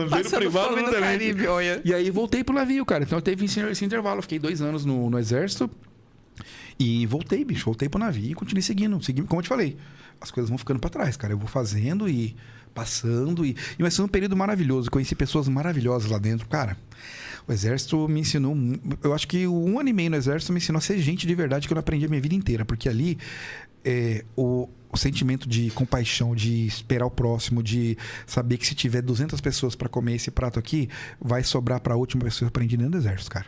Ver no privado no Caribe, olha. E aí voltei pro navio, cara. Então teve esse intervalo. Eu fiquei 2 anos no exército. E voltei, bicho. Voltei pro navio e continuei seguindo. Como eu te falei. As coisas vão ficando pra trás, cara. Eu vou fazendo e passando. E vai ser um período maravilhoso. Conheci pessoas maravilhosas lá dentro. Cara, o exército me ensinou... Eu acho que 1 ano e meio no exército me ensinou a ser gente de verdade que eu não aprendi a minha vida inteira. Porque ali, o sentimento de compaixão, de esperar o próximo, de saber que se tiver 200 pessoas para comer esse prato aqui, vai sobrar para a última pessoa. Eu aprendi dentro do exército, cara.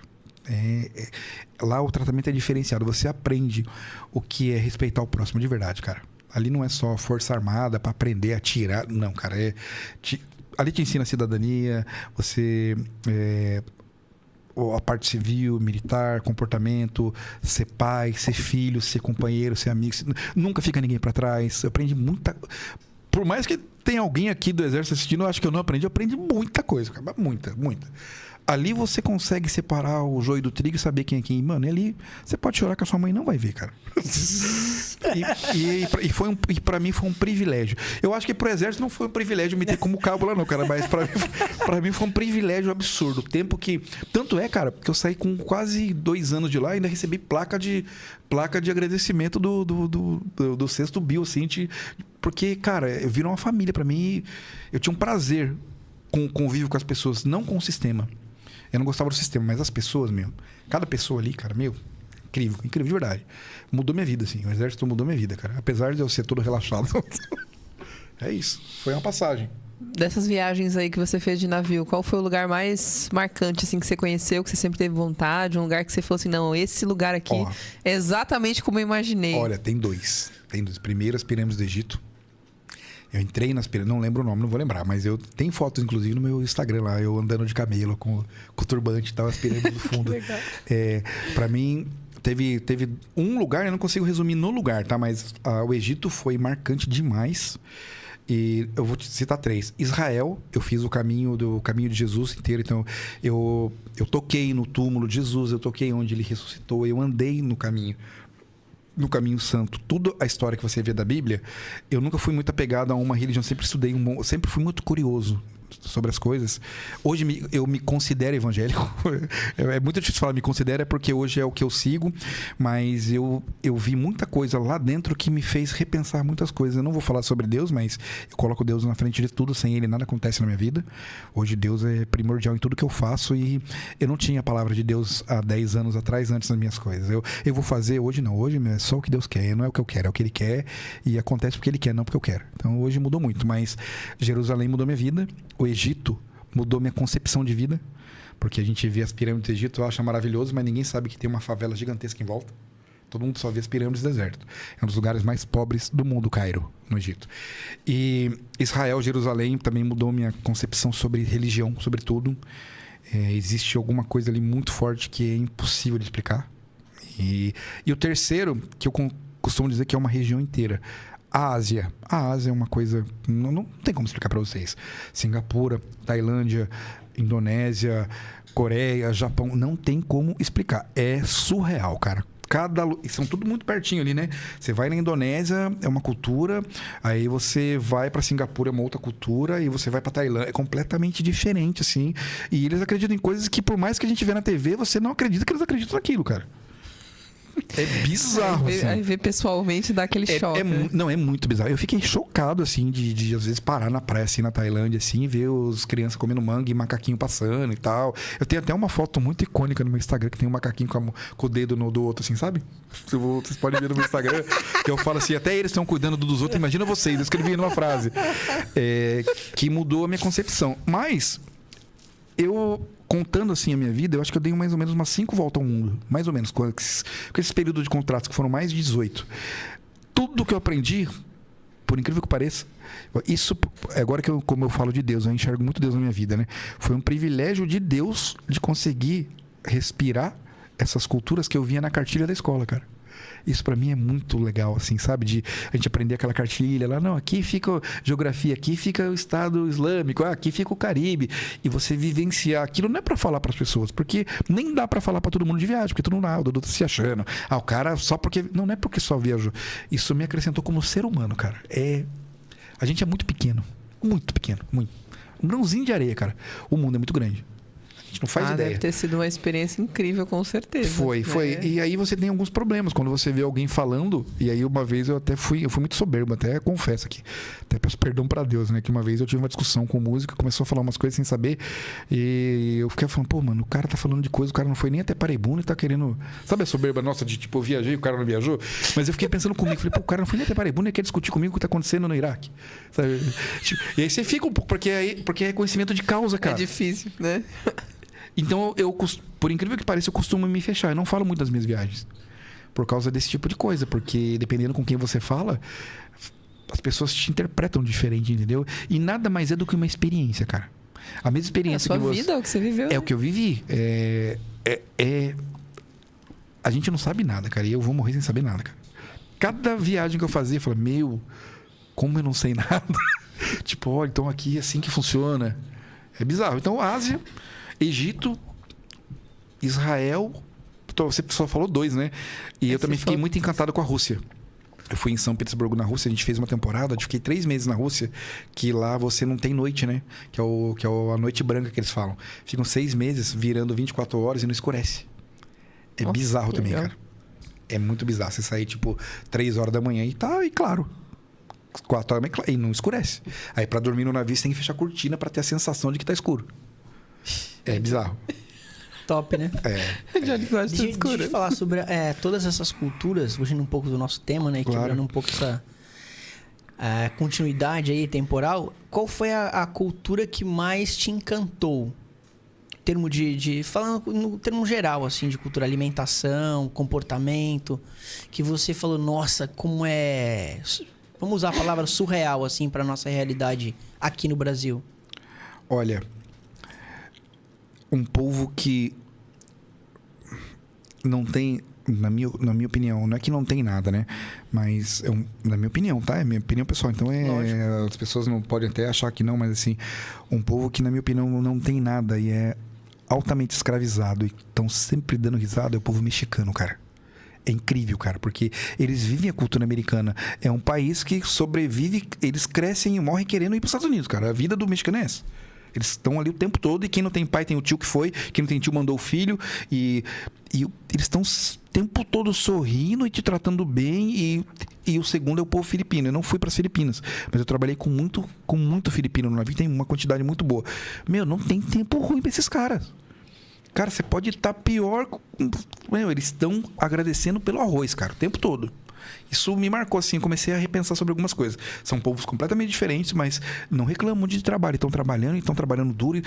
Lá o tratamento é diferenciado. Você aprende o que é respeitar o próximo de verdade, cara. Ali não é só força armada para aprender a atirar. Não, cara. Ali te ensina a cidadania, você... a parte civil, militar, comportamento, ser pai, ser filho, ser companheiro, ser amigo. Nunca fica ninguém para trás. Eu aprendi muita... Por mais que tenha alguém aqui do exército assistindo, eu acho que eu não aprendi. Eu aprendi muita coisa, cara. Muita. Ali você consegue separar o joio do trigo e saber quem é quem. Mano, e ali você pode chorar que a sua mãe não vai ver, cara. E pra mim foi um privilégio. Eu acho que pro exército não foi um privilégio me ter como cabo lá não, cara. Mas pra mim foi um privilégio absurdo. O tempo que... Tanto é, cara, que eu saí com quase 2 anos de lá e ainda recebi placa de agradecimento do sexto Bill, assim. Porque, cara, virou uma família pra mim. Eu tinha um prazer com o convívio com as pessoas, não com o sistema. Eu não gostava do sistema, mas as pessoas, meu. Cada pessoa ali, cara, meu, incrível de verdade. Mudou minha vida, assim. O exército mudou minha vida, cara. Apesar de eu ser todo relaxado. É isso. Foi uma passagem. Dessas viagens aí que você fez de navio, qual foi o lugar mais marcante, assim, que você conheceu, que você sempre teve vontade? Um lugar que você falou assim, não, esse lugar aqui é exatamente como eu imaginei. Olha, tem dois. Primeiro, as pirâmides do Egito. Eu entrei nas pirâmides, não lembro o nome, não vou lembrar, mas eu tenho fotos, inclusive, no meu Instagram lá, eu andando de camelo com o turbante e tal, as pirâmides do fundo. Legal. Pra mim, teve um lugar, eu não consigo resumir no lugar, tá? Mas o Egito foi marcante demais. E eu vou te citar 3. Israel, eu fiz o caminho de Jesus inteiro. Então, eu toquei no túmulo de Jesus, eu toquei onde ele ressuscitou, eu andei no caminho santo. Tudo a história que você vê da Bíblia, eu nunca fui muito apegado a uma religião, sempre estudei sempre fui muito curioso sobre as coisas. Hoje eu me considero evangélico. É muito difícil falar me considero, porque hoje é o que eu sigo, mas eu vi muita coisa lá dentro que me fez repensar muitas coisas. Eu não vou falar sobre Deus, mas eu coloco Deus na frente de tudo. Sem ele nada acontece na minha vida. Hoje Deus é primordial em tudo que eu faço, e eu não tinha a palavra de Deus há 10 anos atrás, antes das minhas coisas. Eu vou fazer hoje, não. Hoje é só o que Deus quer, não é o que eu quero, é o que ele quer, e acontece porque ele quer, não porque eu quero. Então hoje mudou muito, mas Jerusalém mudou minha vida. O Egito mudou minha concepção de vida, porque a gente vê as pirâmides do Egito, acha maravilhoso, mas ninguém sabe que tem uma favela gigantesca em volta. Todo mundo só vê as pirâmides do deserto. É um dos lugares mais pobres do mundo, Cairo, no Egito. E Israel, Jerusalém, também mudou minha concepção sobre religião, sobre tudo. Existe alguma coisa ali muito forte que é impossível de explicar. E o terceiro, que eu costumo dizer que é uma região inteira, a Ásia é uma coisa... Não tem como explicar para vocês. Singapura, Tailândia, Indonésia, Coreia, Japão... Não tem como explicar. É surreal, cara. São tudo muito pertinho ali, né? Você vai na Indonésia, é uma cultura. Aí você vai para Singapura, é uma outra cultura. E você vai para Tailândia, é completamente diferente, assim. E eles acreditam em coisas que, por mais que a gente vê na TV, você não acredita que eles acreditam naquilo, cara. É bizarro, assim. Aí ver pessoalmente dá aquele choque. Né? Não, é muito bizarro. Eu fiquei chocado, assim, de às vezes parar na praia, assim, na Tailândia, assim, e ver as crianças comendo manga e macaquinho passando e tal. Eu tenho até uma foto muito icônica no meu Instagram, que tem um macaquinho com o dedo no do outro, assim, sabe? Vocês podem ver no meu Instagram, que eu falo assim, até eles estão cuidando dos outros, imagina vocês. Eu escrevi numa frase que mudou a minha concepção. Mas, contando assim a minha vida, eu acho que eu dei mais ou menos umas 5 voltas ao mundo. Mais ou menos, com esse período de contratos, que foram mais de 18. Tudo que eu aprendi, por incrível que pareça, isso, agora como eu falo de Deus, eu enxergo muito Deus na minha vida, né? Foi um privilégio de Deus de conseguir respirar essas culturas que eu via na cartilha da escola, cara. Isso pra mim é muito legal, assim, sabe? De a gente aprender aquela cartilha lá, não, aqui fica geografia, aqui fica o Estado Islâmico, aqui fica o Caribe. E você vivenciar aquilo não é pra falar pras pessoas, porque nem dá pra falar pra todo mundo de viagem, porque todo mundo, o Dudu tá se achando. O cara só porque... Não é porque só viajou. Isso me acrescentou como ser humano, cara. A gente é muito pequeno. Muito pequeno, muito. Um grãozinho de areia, cara. O mundo é muito grande. A gente não faz ideia. Deve ter sido uma experiência incrível, com certeza. Foi. E aí você tem alguns problemas. Quando você vê alguém falando, e aí uma vez eu fui muito soberbo, até confesso aqui. Até peço perdão pra Deus, né? Que uma vez eu tive uma discussão com o músico, começou a falar umas coisas sem saber. E eu fiquei falando, pô, mano, o cara tá falando de coisa, o cara não foi nem até Paraibuna e tá querendo... Sabe a soberba nossa de tipo, eu viajei, o cara não viajou? Mas eu fiquei pensando comigo, falei, pô, o cara não foi nem até Paraibuna e quer discutir comigo o que tá acontecendo no Iraque. Sabe? E aí você fica um pouco, porque é conhecimento de causa, cara. É difícil, né? Então, por incrível que pareça, eu costumo me fechar. Eu não falo muito das minhas viagens. Por causa desse tipo de coisa. Porque, dependendo com quem você fala, as pessoas te interpretam diferente, entendeu? E nada mais é do que uma experiência, cara. A mesma experiência que você... É a sua vida, é o que você viveu. É o que eu vivi. A gente não sabe nada, cara. E eu vou morrer sem saber nada, cara. Cada viagem que eu fazia, eu falava, como eu não sei nada? Tipo, olha, então aqui é assim que funciona. É bizarro. Então, Ásia... Egito, Israel, você só falou 2, né? E eu também fiquei muito encantado com a Rússia. Eu fui em São Petersburgo, na Rússia, a gente fez uma temporada, eu fiquei 3 meses na Rússia, que lá você não tem noite, né? Que é a noite branca que eles falam. Ficam 6 meses virando 24 horas e não escurece. É bizarro também, cara. É muito bizarro. Você sair, tipo, 3 horas da manhã e claro. 4 horas e não escurece. Aí, pra dormir no navio, você tem que fechar a cortina pra ter a sensação de que tá escuro. É bizarro. Top, né? Deixa eu falar sobre todas essas culturas, fugindo um pouco do nosso tema, né? Claro. Quebrando um pouco essa continuidade aí temporal. Qual foi a cultura que mais te encantou? Em termo falando no termo geral, assim, de cultura, alimentação, comportamento, que você falou, nossa, como é... Vamos usar a palavra surreal, assim, para nossa realidade aqui no Brasil. Olha... Um povo que não tem, na minha opinião, não é que não tem nada, né? Mas, na minha opinião, tá? É minha opinião pessoal. Então, as pessoas não podem até achar que não, mas assim, um povo que, na minha opinião, não tem nada e é altamente escravizado e estão sempre dando risada é o povo mexicano, cara. É incrível, cara, porque eles vivem a cultura americana. É um país que sobrevive, eles crescem e morrem querendo ir para os Estados Unidos, cara. A vida do mexicano é essa. Eles estão ali o tempo todo e quem não tem pai tem o tio que foi, quem não tem tio mandou o filho e eles estão o tempo todo sorrindo e te tratando bem e o segundo é o povo filipino. Eu não fui para as Filipinas, mas eu trabalhei com muito filipino no navio, tem uma quantidade muito boa. Não tem tempo ruim para esses caras. Cara, você pode estar pior. Eles estão agradecendo pelo arroz, cara, o tempo todo. Isso me marcou, assim, comecei a repensar sobre algumas coisas. São povos completamente diferentes, mas não reclamam de trabalho. Estão trabalhando duro.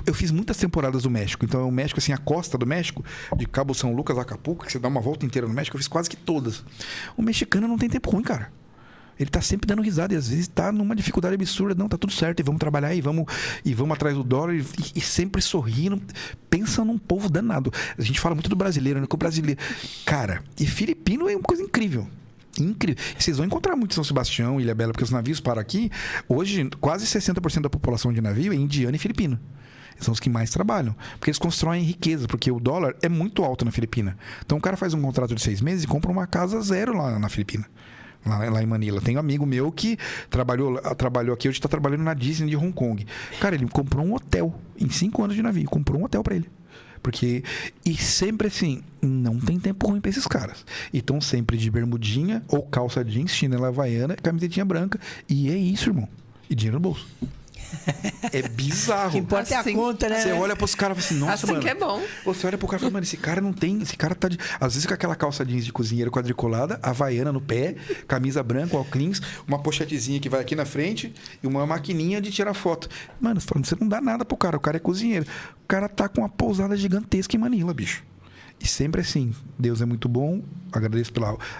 Eu fiz muitas temporadas do México. Então, o México, assim, a costa do México, de Cabo São Lucas a Acapulco, que você dá uma volta inteira no México, eu fiz quase que todas. O mexicano não tem tempo ruim, cara. Ele tá sempre dando risada e às vezes tá numa dificuldade absurda. Não, tá tudo certo e vamos trabalhar e vamos atrás do dólar e sempre sorrindo. Pensa num povo danado. A gente fala muito do brasileiro, né? Que o brasileiro... Cara, e filipino é uma coisa incrível. Incrível. Vocês vão encontrar muito em São Sebastião, Ilha Bela, porque os navios param aqui. Hoje, quase 60% da população de navio é indiana e filipino. São os que mais trabalham. Porque eles constroem riqueza, porque o dólar é muito alto na Filipina. Então o cara faz um contrato de 6 meses e compra uma casa zero lá na Filipina. Lá em Manila. Tem um amigo meu que trabalhou aqui, hoje está trabalhando na Disney de Hong Kong. Cara, ele comprou um hotel em 5 anos de navio. Comprou um hotel para ele. E sempre assim, não tem tempo ruim para esses caras. E estão sempre de bermudinha ou calça jeans, chinela havaiana, camisetinha branca. E é isso, irmão. E dinheiro no bolso. É bizarro. O que importa é a conta, né? Você olha pros caras e fala assim, nossa, assim mano. Que é bom. Você olha pro cara e fala, mano, esse cara não tem... Esse cara tá de... Às vezes com aquela calça jeans de cozinheiro quadriculada, havaiana no pé, camisa branca, óculos, uma pochetezinha que vai aqui na frente e uma maquininha de tirar foto. Mano, você não dá nada pro cara. O cara é cozinheiro. O cara tá com uma pousada gigantesca em Manila, bicho. E sempre assim, Deus é muito bom,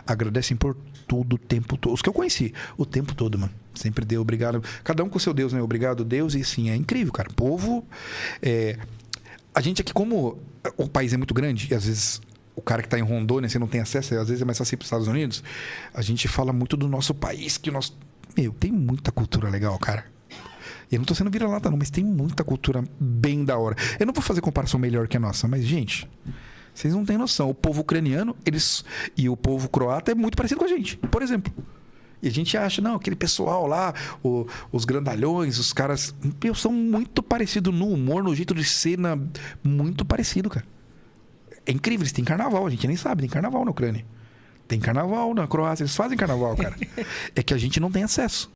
agradecem por tudo o tempo todo. Os que eu conheci, o tempo todo, mano. Sempre deu obrigado. Cada um com o seu Deus, né? Obrigado, Deus. E sim, é incrível, cara. Povo... A gente aqui, como o país é muito grande, e às vezes o cara que tá em Rondônia, você não tem acesso, às vezes é mais fácil ir para os Estados Unidos, a gente fala muito do nosso país, que o nosso... tem muita cultura legal, cara. E eu não tô sendo vira-lata, não, mas tem muita cultura bem da hora. Eu não vou fazer comparação melhor que a nossa, mas, gente... Vocês não têm noção. O povo ucraniano, e o povo croata é muito parecido com a gente, por exemplo. E a gente acha, não, aquele pessoal lá, os grandalhões, os caras, são muito parecidos no humor, no jeito de ser, muito parecido, cara. É incrível, eles têm carnaval, a gente nem sabe, tem carnaval na Ucrânia. Tem carnaval na Croácia, eles fazem carnaval, cara. É que a gente não tem acesso.